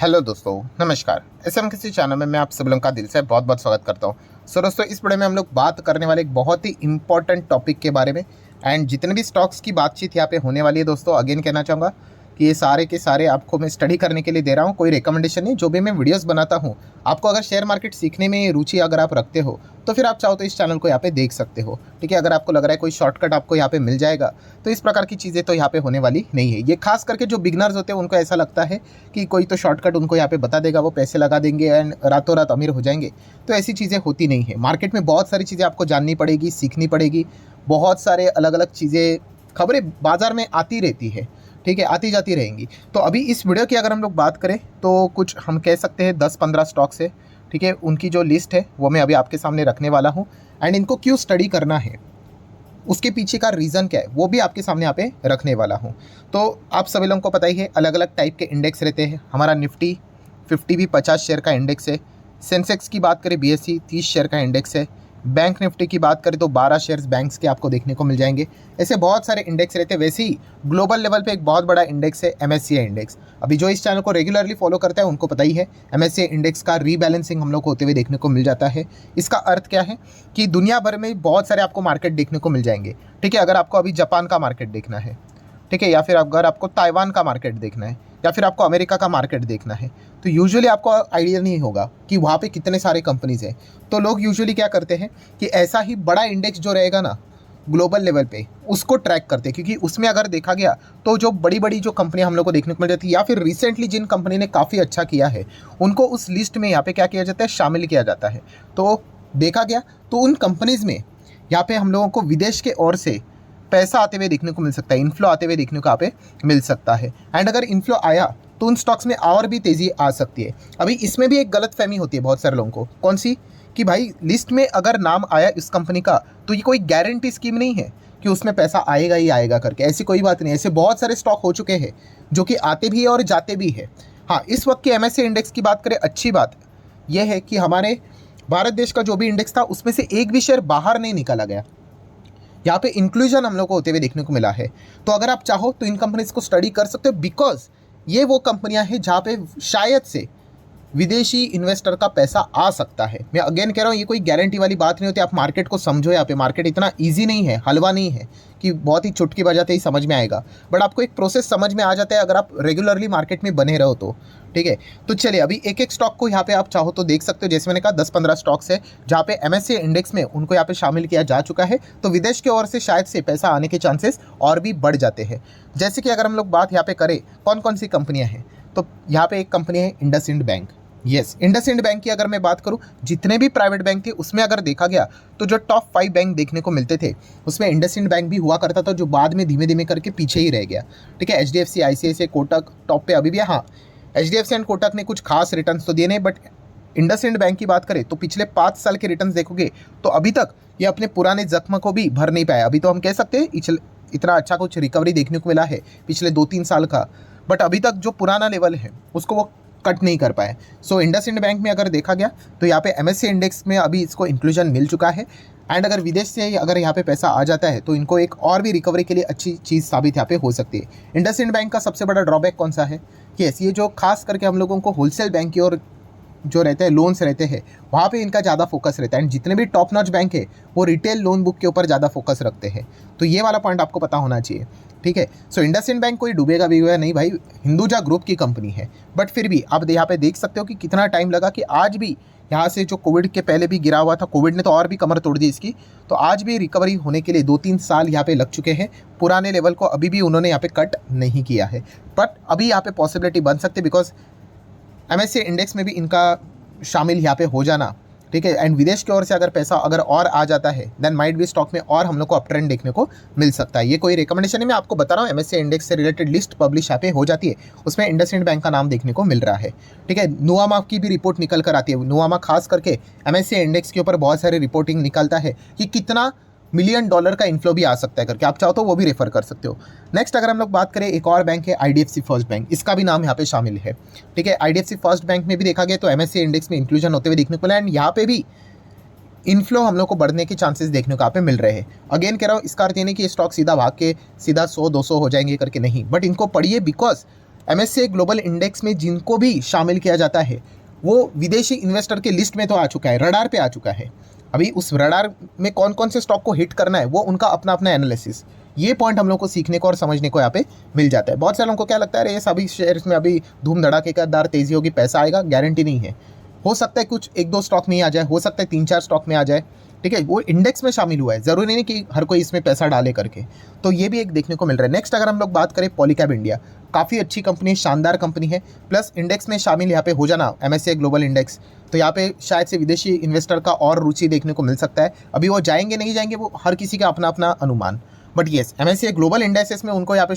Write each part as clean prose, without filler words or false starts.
Hello दोस्तों, नमस्कार। SM किसी चैनल में मैं आप सब लोगों का दिल से बहुत बहुत स्वागत करता हूं। दोस्तों, इस वीडियो में हम लोग बात करने वाले एक बहुत ही इंपॉर्टेंट टॉपिक के बारे में। एंड जितने भी स्टॉक्स की बातचीत यहाँ पे होने वाली है दोस्तों, अगेन कहना चाहूँगा कि ये सारे के सारे आपको मैं स्टडी करने के लिए दे रहा हूँ, कोई रिकमेंडेशन नहीं। जो भी मैं वीडियोस बनाता हूँ, आपको अगर शेयर मार्केट सीखने में रुचि अगर आप रखते हो तो फिर आप चाहो तो इस चैनल को यहाँ पे देख सकते हो। ठीक है, अगर आपको लग रहा है कोई शॉर्टकट आपको यहाँ पे मिल जाएगा तो इस प्रकार की चीज़ें तो यहाँ पे होने वाली नहीं है। ये खास करके जो बिगनर्स होते हैं उनको ऐसा लगता है कि कोई तो शॉर्टकट उनको यहाँ पे बता देगा, वो पैसे लगा देंगे एंड रातों रात अमीर हो जाएंगे। तो ऐसी चीज़ें होती नहीं है। मार्केट में बहुत सारी चीज़ें आपको जाननी पड़ेगी, सीखनी पड़ेगी। बहुत सारे अलग अलग चीज़ें, खबरें बाजार में आती रहती है। ठीक है, आती जाती रहेंगी। तो अभी इस वीडियो की अगर हम लोग बात करें तो कुछ हम कह सकते हैं 10-15 स्टॉक्स है। ठीक है, उनकी जो लिस्ट है वो मैं अभी आपके सामने रखने वाला हूँ। एंड इनको क्यों स्टडी करना है, उसके पीछे का रीज़न क्या है, वो भी आपके सामने यहाँ पे रखने वाला हूँ। तो आप सभी लोगों को पता ही है, अलग अलग टाइप के इंडेक्स रहते हैं। हमारा निफ्टी 50 भी 50 शेयर का इंडेक्स है। सेंसेक्स की बात करें, बीएसई 30 शेयर का इंडेक्स है। बैंक निफ्टी की बात करें तो 12 शेयर्स बैंक्स के आपको देखने को मिल जाएंगे। ऐसे बहुत सारे इंडेक्स रहते हैं। वैसे ही ग्लोबल लेवल पे एक बहुत बड़ा इंडेक्स है एमएससीआई इंडेक्स। अभी जो इस चैनल को रेगुलरली फॉलो करता है उनको पता ही है, एमएससीआई इंडेक्स का रीबैलेंसिंग हम लोग को होते हुए देखने को मिल जाता है। इसका अर्थ क्या है कि दुनिया भर में बहुत सारे आपको मार्केट देखने को मिल जाएंगे। ठीक है, अगर आपको अभी जापान का मार्केट देखना है, ठीक है, या फिर अगर आपको ताइवान का मार्केट देखना है, या फिर आपको अमेरिका का मार्केट देखना है, तो यूजुअली आपको आइडिया नहीं होगा कि वहाँ पे कितने सारे कंपनीज हैं। तो लोग यूजुअली क्या करते हैं कि ऐसा ही बड़ा इंडेक्स जो रहेगा ना ग्लोबल लेवल पे, उसको ट्रैक करते हैं। क्योंकि उसमें अगर देखा गया तो जो बड़ी बड़ी जो कंपनियां हम लोग को देखने को मिल जाती है, या फिर रिसेंटली जिन कंपनी ने काफ़ी अच्छा किया है, उनको उस लिस्ट में यहाँ पे क्या किया जाता है, शामिल किया जाता है। तो देखा गया तो उन कंपनीज़ में यहाँ पे हम लोगों को विदेश के ओर से पैसा आते हुए देखने को मिल सकता है, इन्फ्लो आते हुए देखने को यहाँ पे मिल सकता है। एंड अगर इन्फ्लो आया तो उन स्टॉक्स में और भी तेज़ी आ सकती है। अभी इसमें भी एक गलत फहमी होती है बहुत सारे लोगों को। कौन सी? कि भाई लिस्ट में अगर नाम आया इस कंपनी का तो ये कोई गारंटी स्कीम नहीं है कि उसमें पैसा आएगा ही आएगा करके। ऐसी कोई बात नहीं है। ऐसे बहुत सारे स्टॉक हो चुके हैं जो कि आते भी है और जाते भी है। हाँ, इस वक्त के एमएससी इंडेक्स की बात करें, अच्छी बात यह है कि हमारे भारत देश का जो भी इंडेक्स था उसमें से एक भी शेयर बाहर नहीं निकाला गया। यहाँ पे इंक्लूजन हम लोग को होते हुए देखने को मिला है। तो अगर आप चाहो तो इन कंपनीज को स्टडी कर सकते हो, बिकॉज ये वो कंपनियां हैं जहाँ पे शायद से विदेशी इन्वेस्टर का पैसा आ सकता है। मैं अगेन कह रहा हूँ, ये कोई गारंटी वाली बात नहीं होती। आप मार्केट को समझो। यहाँ पे मार्केट इतना ईजी नहीं है, हलवा नहीं है कि बहुत ही चुटकी बजाते ही समझ में आएगा। बट आपको एक प्रोसेस समझ में आ जाता है अगर आप रेगुलरली मार्केट में बने रहो तो। ठीक है, तो चलिए अभी एक एक स्टॉक को यहाँ पे आप चाहो तो देख सकते हो। जैसे मैंने कहा 10-15 स्टॉक्स है जहाँ पे एमएससी इंडेक्स में उनको यहाँ पे शामिल किया जा चुका है। तो विदेश की ओर से शायद से पैसा आने के चांसेस और भी बढ़ जाते हैं। जैसे कि अगर हम लोग बात यहाँ पे करें कौन कौन सी कंपनियाँ हैं, तो यहाँ पे एक कंपनी है IndusInd bank. Yes, IndusInd bank की अगर मैं बात करूं, जितने भी प्राइवेट बैंक थे उसमें अगर देखा गया तो जो टॉप 5 बैंक देखने को मिलते थे उसमें इंडसइंड बैंक भी हुआ करता था, जो बाद में धीमे धीमे करके पीछे ही रह गया। ठीक है, एचडीएफसी, आईसीआईसीआई, कोटक टॉप पे अभी भी है। हाँ, एचडीएफसी एंड कोटक ने कुछ खास रिटर्न्स तो दिए नहीं, बट इंडसइंड बैंक की बात करें तो पिछले 5 साल के रिटर्न्स देखोगे तो अभी तक ये अपने पुराने जख्म को भी भर नहीं पाया। अभी तो हम कह सकते हैं इतना अच्छा कुछ रिकवरी देखने को मिला है पिछले 2-3 साल का, बट अभी तक जो पुराना लेवल है उसको वो कट नहीं कर पाए। सो इंडसइंड बैंक में अगर देखा गया तो यहाँ पे एमएससी इंडेक्स में अभी इसको इंक्लूजन मिल चुका है। एंड अगर विदेश से अगर यहाँ पे पैसा आ जाता है तो इनको एक और भी रिकवरी के लिए अच्छी चीज़ साबित यहाँ पे हो सकती है। इंडसइंड बैंक का सबसे बड़ा ड्रॉबैक कौन सा है? यस, ये जो खास करके हम लोगों को होलसेल बैंक की और जो रहते हैं लोन्स रहते हैं वहाँ पे इनका ज़्यादा फोकस रहता है। एंड जितने भी टॉप नॉच बैंक है वो रिटेल लोन बुक के ऊपर ज़्यादा फोकस रखते हैं। तो ये वाला पॉइंट आपको पता होना चाहिए। ठीक है, सो इंडसइंड बैंक कोई डूबेगा भी हुआ नहीं भाई, हिंदुजा ग्रुप की कंपनी है। बट फिर भी आप यहाँ पे देख सकते हो कि कितना टाइम लगा कि आज भी यहाँ से जो कोविड के पहले भी गिरा हुआ था, कोविड ने तो और भी कमर तोड़ दी इसकी, तो आज भी रिकवरी होने के लिए 2-3 साल यहाँ पे लग चुके हैं। पुराने लेवल को अभी भी उन्होंने यहाँ पे कट नहीं किया है। बट अभी यहाँ पे पॉसिबिलिटी बन सकती है बिकॉज एमएससी इंडेक्स में भी इनका शामिल यहाँ पे हो जाना। ठीक है, एंड विदेश की ओर से अगर पैसा अगर और आ जाता है देन माइट भी स्टॉक में और हम लोग को अप ट्रेंड देखने को मिल सकता है। ये कोई रिकमेंडेशन है, मैं आपको बता रहा हूँ। एमएससी इंडेक्स से रिलेटेड लिस्ट पब्लिश यहाँ पे हो जाती है, उसमें इंडसइंड बैंक का नाम देखने को मिल रहा है। ठीक है, नुआमा की भी रिपोर्ट निकल कर आती है। नुआमा खास करके एमएससी इंडेक्स के ऊपर बहुत सारी रिपोर्टिंग निकलता है कि कितना $1 मिलियन का इन्फ्लो भी आ सकता है करके। आप चाहो तो वो भी रेफर कर सकते हो। नेक्स्ट अगर हम लोग बात करें, एक और बैंक है आईडीएफसी फर्स्ट बैंक, इसका भी नाम यहाँ पे शामिल है। ठीक है, आईडीएफसी फर्स्ट बैंक में भी देखा गया तो एमएससी इंडेक्स में इंक्लूजन होते हुए देखने को मिला। एंड यहाँ पे भी इनफ्लो हम लोग को बढ़ने के चांसेस देखने को यहाँ पे मिल रहे हैं। अगेन कह रहा हूँ, इसका अर्थ ये नहीं कि ये स्टॉक सीधा भाग के सीधा 100-200 हो जाएंगे करके, नहीं, बट इनको पढ़िए बिकॉज MSCI ग्लोबल इंडेक्स में जिनको भी शामिल किया जाता है वो विदेशी इन्वेस्टर के लिस्ट में तो आ चुका है, रडार पे आ चुका है। अभी उस रडार में कौन कौन से स्टॉक को हिट करना है वो उनका अपना अपना एनालिसिस, ये पॉइंट हम लोग को सीखने को और समझने को यहाँ पे मिल जाता है। बहुत सारे लोगों को क्या लगता है, अरे ये सभी शेयर्स में अभी धूम धड़ाकेदार तेजी होगी, पैसा आएगा, गारंटी नहीं है। हो सकता है कुछ एक दो स्टॉक में ही आ जाए, हो सकता है 3-4 स्टॉक में आ जाए, ठीक है, वो इंडेक्स में शामिल हुआ है, ज़रूरी नहीं कि हर कोई इसमें पैसा डाले करके। तो ये भी एक देखने को मिल रहा है। नेक्स्ट अगर हम लोग बात करें पॉलीकैब इंडिया, काफ़ी अच्छी कंपनी है, शानदार कंपनी है, प्लस इंडेक्स में शामिल यहाँ पे हो जाना MSCI ग्लोबल इंडेक्स, तो यहाँ पे शायद से विदेशी इन्वेस्टर का और रुचि देखने को मिल सकता है। अभी वो जाएंगे नहीं जाएंगे वो हर किसी का अपना अपना अनुमान, but yes MSCI global indexes में उनको यहाँ पे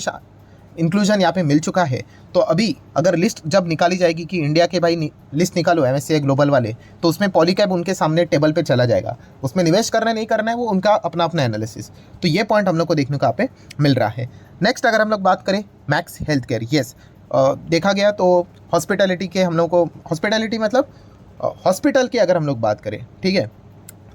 इंक्लूजन यहाँ पे मिल चुका है। तो अभी अगर लिस्ट जब निकाली जाएगी कि इंडिया के भाई लिस्ट निकालो MSCI ग्लोबल वाले, तो उसमें पॉलीकैब उनके सामने टेबल पे चला जाएगा। उसमें निवेश करना नहीं करना है वो उनका अपना अपना एनालिसिस, तो ये पॉइंट हम लोग को देखने को यहाँ पे मिल रहा है। नेक्स्ट अगर हम लोग बात करें मैक्स हेल्थ केयर, येस देखा गया तो हॉस्पिटैलिटी के हम लोग को, हॉस्पिटैलिटी मतलब हॉस्पिटल की अगर हम लोग बात करें, ठीक है,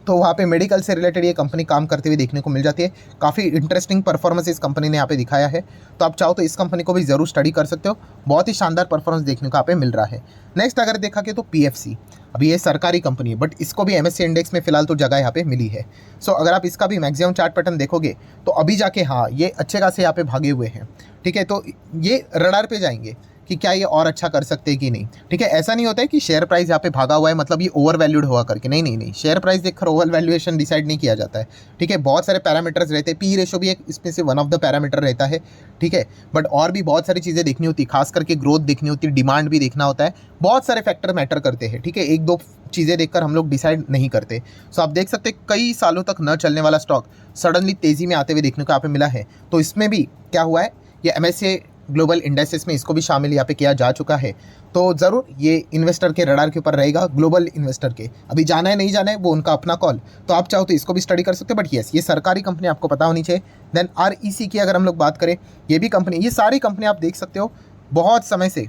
तो वहाँ पे मेडिकल से रिलेटेड ये कंपनी काम करते हुए देखने को मिल जाती है। काफ़ी इंटरेस्टिंग परफॉर्मेंस इस कंपनी ने यहाँ पे दिखाया है, तो आप चाहो तो इस कंपनी को भी ज़रूर स्टडी कर सकते हो, बहुत ही शानदार परफॉर्मेंस देखने को यहाँ पे मिल रहा है। नेक्स्ट अगर देखा कि तो PFC, अभी ये सरकारी कंपनी है बट इसको भी MSCI इंडेक्स में फिलहाल तो जगह यहाँ पे मिली है। सो अगर आप इसका भी मैक्सिमम चार्ट पैटर्न देखोगे तो अभी जाके हाँ ये अच्छे खासे यहाँ पे भागे हुए हैं, ठीक है, तो ये रडार पे जाएंगे कि क्या ये और अच्छा कर सकते हैं कि नहीं, ठीक है। ऐसा नहीं होता है कि शेयर प्राइस यहाँ पे भागा हुआ है मतलब ये ओवर वैल्यूड हुआ करके, नहीं नहीं नहीं, शेयर प्राइस देखकर ओवर वैल्यूएशन डिसाइड नहीं किया जाता है, ठीक है। बहुत सारे पैरामीटर्स रहते हैं, P रेशो भी एक इसमें से वन ऑफ द पैरामीटर रहता है, ठीक है, बट और भी बहुत सारी चीज़ें देखनी होती है, खास करके ग्रोथ देखनी होती है, डिमांड भी देखना होता है, बहुत सारे फैक्टर मैटर करते हैं, ठीक है। एक दो चीज़ें देखकर हम लोग डिसाइड नहीं करते। सो आप देख सकते हैं कई सालों तक न चलने वाला स्टॉक सडनली तेज़ी में आते हुए देखने को यहाँ पे मिला है। तो इसमें भी क्या हुआ है, ये MSCI ग्लोबल इंडेक्सेस में इसको भी शामिल यहाँ पे किया जा चुका है। तो ज़रूर ये इन्वेस्टर के रडार के ऊपर रहेगा, ग्लोबल इन्वेस्टर के। अभी जाना है नहीं जाना है वो उनका अपना कॉल, तो आप चाहो तो इसको भी स्टडी कर सकते हो, बट येस ये सरकारी कंपनी आपको पता होनी चाहिए। देन REC की अगर हम लोग बात करें, ये भी कंपनी, ये सारी कंपनी आप देख सकते हो बहुत समय से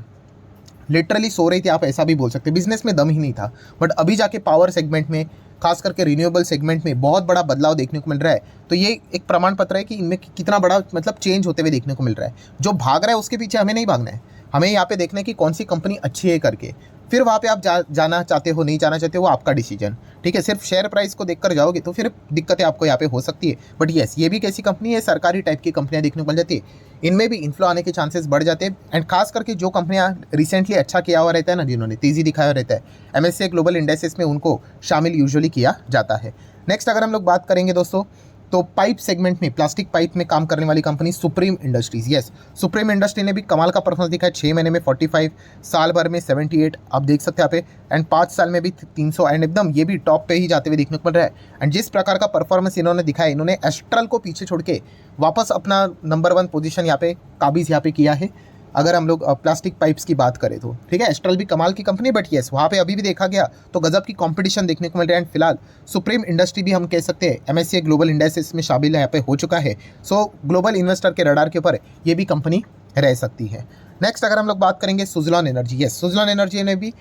लिटरली सो रही थी, आप ऐसा भी बोल सकते हैं, बिजनेस में दम ही नहीं था, बट अभी जाके पावर सेगमेंट में, खास करके रिन्यूएबल सेगमेंट में बहुत बड़ा बदलाव देखने को मिल रहा है। तो ये एक प्रमाण पत्र है कि इनमें कितना बड़ा मतलब चेंज होते हुए देखने को मिल रहा है। जो भाग रहा है उसके पीछे हमें नहीं भागना है, हमें यहाँ पे देखना है कि कौन सी कंपनी अच्छी है करके, फिर वहाँ पे आप जाना चाहते हो नहीं जाना चाहते हो वो आपका डिसीजन, ठीक है। सिर्फ शेयर प्राइस को देखकर जाओगे तो फिर दिक्कतें आपको यहाँ पे हो सकती है। बट येस ये भी कैसी कंपनी है, सरकारी टाइप की कंपनियाँ देखने को मिल जाती है, इनमें भी इन्फ्लो आने के चांसेस बढ़ जाते हैं। एंड खास करके जो कंपनियाँ रिसेंटली अच्छा किया हुआ रहता है ना, जिन्होंने तेज़ी दिखाया रहता है, MSCI ग्लोबल इंडेक्सेस में उनको शामिल यूजुअली किया जाता है। नेक्स्ट अगर हम लोग बात करेंगे दोस्तों, तो पाइप सेगमेंट में, प्लास्टिक पाइप में काम करने वाली company supreme industries, yes supreme industry ने भी कमाल का परफॉर्मेंस दिखाया। 6 महीने में 45, साल भर में 78 आप देख सकते हैं यहाँ पे, एंड 5 साल में भी 300, एंड एकदम ये भी टॉप पे ही जाते हुए देखने को मिल रहा है। एंड जिस प्रकार का परफॉर्मेंस इन्होंने दिखाया, इन्होंने एस्ट्रल को पीछे छोड़ के वापस अपना नंबर 1 पोजीशन यहाँ पे काबिज यहाँ पे किया है। अगर हम लोग प्लास्टिक पाइप्स की बात करें तो ठीक है, एस्ट्रल भी कमाल की कंपनी, बट येस वहाँ पे अभी भी देखा गया तो गजब की कंपटीशन देखने को मिल रहा है। एंड फिलहाल सुप्रीम इंडस्ट्री भी हम कह सकते हैं MSCI ग्लोबल इंडेक्सेस में शामिल यहाँ पे हो चुका है। सो ग्लोबल इन्वेस्टर के रडार के ऊपर ये भी कंपनी रह सकती है। नेक्स्ट अगर हम लोग बात करेंगे Suzlon energy, yes Suzlon energy ने भी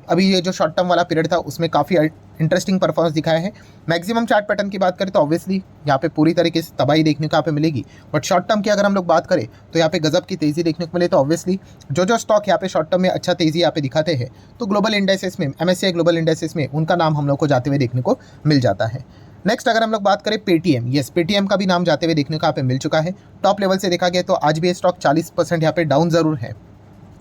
अभी ये जो शॉर्ट टर्म वाला पीरियड था उसमें काफ़ी इंटरेस्टिंग परफॉर्मेंस दिखाया है। मैक्सिमम चार्ट पैटर्न की बात करें तो ऑब्वियसली यहाँ पे पूरी तरीके से तबाही देखने को यहाँ पे मिलेगी, बट शॉर्ट टर्म की अगर हम लोग बात करें तो यहाँ पे गजब की तेज़ी देखने को मिले। तो ऑब्वियसली जो स्टॉक यहाँ पे शॉर्ट टर्म में अच्छा तेज़ी यहाँ पे दिखाते हैं तो ग्लोबल इंडेक्सेस में, MSCI ग्लोबल इंडेक्सेस में उनका नाम हम लोग को जाते हुए देखने को मिल जाता है। नेक्स्ट अगर हम लोग बात करें पेटीएम, यस पेटीएम का भी नाम जाते हुए देखने को यहाँ पे मिल चुका है। टॉप लेवल से देखा गया तो आज भी ये स्टॉक 40% यहाँ पे डाउन ज़रूर है,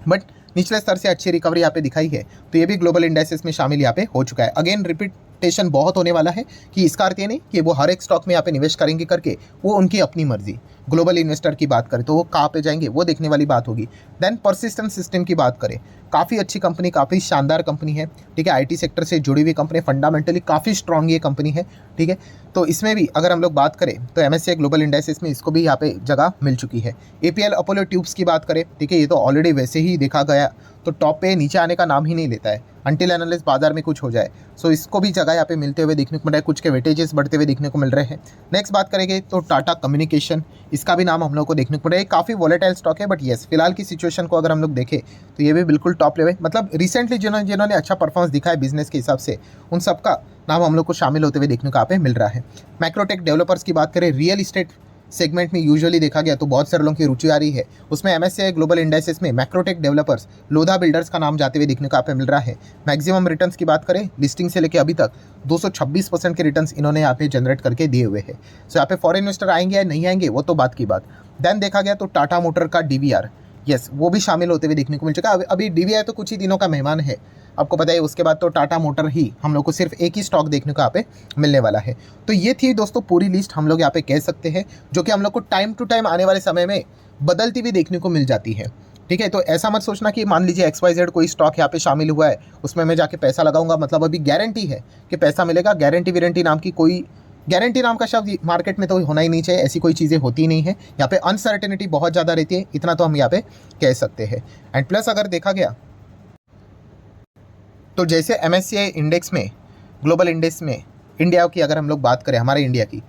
बट निचले स्तर से अच्छी रिकवरी यहाँ पे दिखाई है, तो ये भी ग्लोबल इंडेक्सेस में शामिल यहाँ पे हो चुका है। अगेन रिपीटेशन बहुत होने वाला है कि इसका अर्थ ये नहीं कि वो हर एक स्टॉक में यहाँ पे निवेश करेंगे करके, वो उनकी अपनी मर्जी। ग्लोबल इन्वेस्टर की बात करें तो वो कहाँ पे जाएंगे वो देखने वाली बात होगी। देन परसिस्टेंट सिस्टम की बात करें, काफ़ी अच्छी कंपनी, काफ़ी शानदार कंपनी है, ठीक है। IT सेक्टर से जुड़ी हुई कंपनी, फंडामेंटली काफ़ी स्ट्रॉन्ग ये कंपनी है, ठीक है। तो इसमें भी अगर हम लोग बात करें तो MSCI ग्लोबल इंडेक्सेस में इसको भी यहाँ पे जगह मिल चुकी है। APL अपोलो ट्यूब्स की बात करें, ठीक है, ये तो ऑलरेडी वैसे ही देखा गया तो टॉप पे नीचे आने का नाम ही नहीं लेता है अनटिल एनालिस्ट बाजार में कुछ हो जाए। सो इसको भी जगह यहाँ पे मिलते हुए देखने को मिल रहा है, कुछ के वेटेजेस बढ़ते हुए देखने को मिल रहे हैं। नेक्स्ट बात करेंगे तो टाटा कम्युनिकेशन, इसका भी नाम हम लोग को देखने को मिल रहा है। काफ़ी वॉलेटाइल स्टॉक है, बट येस फिलहाल की सिचुएशन को अगर हम लोग देखें तो ये भी बिल्कुल टॉप लेवल, मतलब रिसेंटली जिन्होंने अच्छा परफॉर्मेंस दिखा है बिजनेस के हिसाब से, उन सबका नाम हम लोग को शामिल होते हुए देखने को यहाँ पे मिल रहा है। मैक्रोटेक डेवलपर्स की बात करें, रियल इस्टेट सेगमेंट में यूजुअली देखा गया तो बहुत सारे लोगों की रुचि आ रही है। उसमें MSCI ग्लोबल इंडेक्सेस में मैक्रोटेक डेवलपर्स, लोधा बिल्डर्स का नाम जाते हुए देखने को यहाँ पे मिल रहा है। मैक्सिमम रिटर्न्स की बात करें लिस्टिंग से लेकर अभी तक 226% के रिटर्न्स इन्होंने यहाँ पे जनरेट करके दिए हुए हैं। सो यहाँ पे फॉरेन इन्वेस्टर आएंगे या नहीं आएंगे वो तो बात की बात। देन देखा गया तो टाटा मोटर का DVR, यस वो भी शामिल होते हुए देखने को मिल चुका है। अभी DVR तो कुछ ही दिनों का मेहमान है, आपको पता है। उसके बाद तो टाटा मोटर ही हम लोग को सिर्फ एक ही स्टॉक देखने को यहाँ पे मिलने वाला है। तो ये थी दोस्तों पूरी लिस्ट, हम लोग यहाँ पे कह सकते हैं, जो कि हम लोग को टाइम टू टाइम आने वाले समय में बदलती हुई देखने को मिल जाती है। ठीक है, तो ऐसा मत सोचना कि मान लीजिए XYZ कोई स्टॉक यहाँ पे शामिल हुआ है, उसमें मैं जाके पैसा लगाऊंगा मतलब अभी गारंटी है कि पैसा मिलेगा। गारंटी नाम की कोई गारंटी नाम का शब्द मार्केट में तो होना ही नहीं चाहिए, ऐसी कोई चीज़ें होती नहीं है। यहाँ पे अनसर्टेनिटी बहुत ज़्यादा रहती है, इतना तो हम यहाँ पे कह सकते हैं। एंड प्लस अगर देखा गया तो जैसे MSCI इंडेक्स में, ग्लोबल इंडेक्स में इंडिया की अगर हम लोग बात करें, हमारे इंडिया की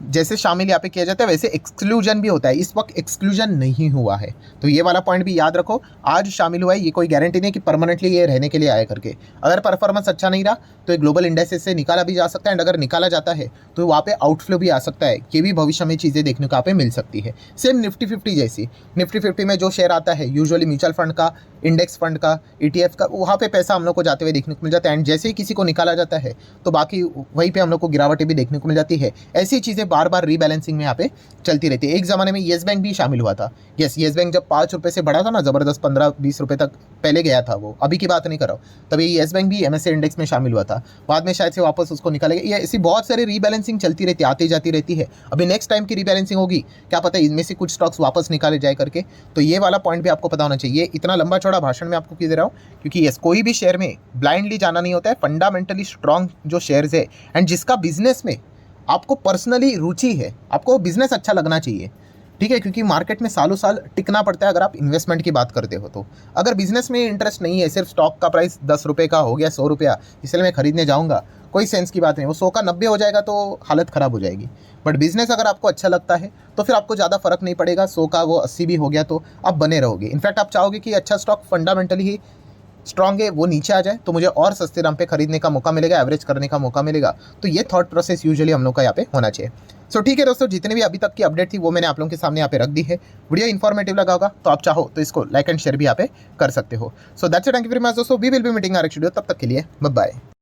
जैसे शामिल यहाँ पे किया जाता है वैसे एक्सक्लूजन भी होता है। इस वक्त एक्सक्लूजन नहीं हुआ है, तो ये वाला पॉइंट भी याद रखो। आज शामिल हुआ है, ये कोई गारंटी नहीं कि परमानेंटली ये रहने के लिए आया करके। अगर परफॉर्मेंस अच्छा नहीं रहा तो ये ग्लोबल इंडेक्सेस से निकाला भी जा सकता है, एंड अगर निकाला जाता है तो वहाँ पे आउटफ्लो भी आ सकता है। ये भी भविष्य में चीज़ें देखने को यहाँ पे मिल सकती है। सेम निफ्टी 50 जैसी, निफ्टी 50 में जो शेयर आता है यूजुअली म्यूचुअल फंड का, इंडेक्स फंड का, ETF का, वहाँ पे पैसा हम लोग को जाते हुए देखने को मिल जाता है। एंड जैसे ही किसी को निकाला जाता है तो बाकी वहीं पे हम लोग को गिरावटें भी देखने को मिल जाती है। ऐसी चीज़ें बार बार रीबैलेंसिंग में यहाँ पे चलती रहती है। एक ज़माने में येस बैंक भी शामिल हुआ था। येस बैंक जब 5 रुपये से बढ़ा था ना, ज़बरदस्त 15-20 रुपये तक पहले गया था, वो अभी की बात नहीं कर रहा हूँ। तभी येस बैंक भी MSCI इंडेक्स में शामिल हुआ था, बाद में शायद से वापस उसको निकालेगा। ये ऐसी बहुत सारी रीबैलेंसिंग चलती रहती है, आती जाती रहती है। अभी नेक्स्ट टाइम की रीबैलेंसिंग होगी, क्या पता इनमें से कुछ स्टॉक्स वापस निकाले जाए करके। तो ये वाला पॉइंट भी आपको पता होना चाहिए। इतना लंबा चौड़ा भाषण में आपको क्यों दे रहा हूँ, क्योंकि यस कोई भी शेयर में ब्लाइंडली जाना नहीं होता है। फंडामेंटली स्ट्रॉन्ग जो शेयर्स है एंड जिसका बिजनेस में आपको पर्सनली रुचि है, आपको बिजनेस अच्छा लगना चाहिए। ठीक है, क्योंकि मार्केट में सालों साल टिकना पड़ता है अगर आप इन्वेस्टमेंट की बात करते हो तो। अगर बिजनेस में इंटरेस्ट नहीं है, सिर्फ स्टॉक का प्राइस 10 रुपये का हो गया, 100 रुपया, इसलिए मैं खरीदने जाऊंगा, कोई सेंस की बात नहीं। वो 100 का 90 हो जाएगा तो हालत ख़राब हो जाएगी। बट बिजनेस अगर आपको अच्छा लगता है तो फिर आपको ज़्यादा फर्क नहीं पड़ेगा, 100 का वो 80 भी हो गया तो आप बने रहोगे। इनफैक्ट आप चाहोगे कि अच्छा स्टॉक फंडामेंटली ही स्ट्रॉन्ग है, वो नीचे आ जाए तो मुझे और सस्ते दाम पे खरीदने का मौका मिलेगा, एवरेज करने का मौका मिलेगा। तो ये थॉट प्रोसेस यूजुअली हम लोग का यहाँ पे होना चाहिए। सो ठीक है दोस्तों, जितने भी अभी तक की अपडेट थी वो मैंने आप लोगों के सामने यहाँ पे रख दी है। वीडियो इन्फॉर्मेटिव लगा होगा तो आप चाहो तो इसको लाइक एंड शेयर भी यहाँ पे कर सकते हो। So that's it, thank you very much दोस्तों, we will be meeting next video, तब तक के लिए बाय बाय।